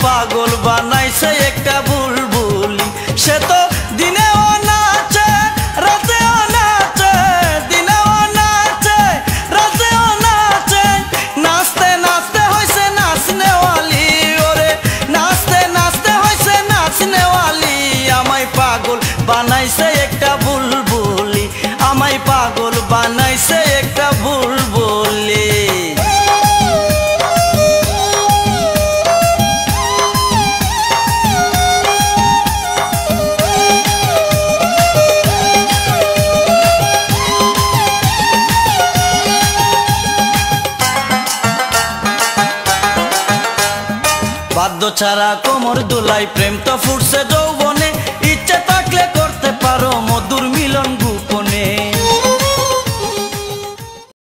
পাগল বানাইছে একটা বুলবুলি। সে তো দিনেও নাচে রাতেও নাচে, দিনেও নাচে রাতেও নাচে, নাচতে নাচতে হইছে নাচনেওয়ালি। ওরে নাচতে নাচতে হইছে নাচনেওয়ালি। আমায় পাগল বানাইছে একটা বুলবুলি, আমায় পাগল বানাইছে একটা বুলবুলি। বাদ্য ছাড়া কোমর দুলাই প্রেম তো ফুটছে যৌবন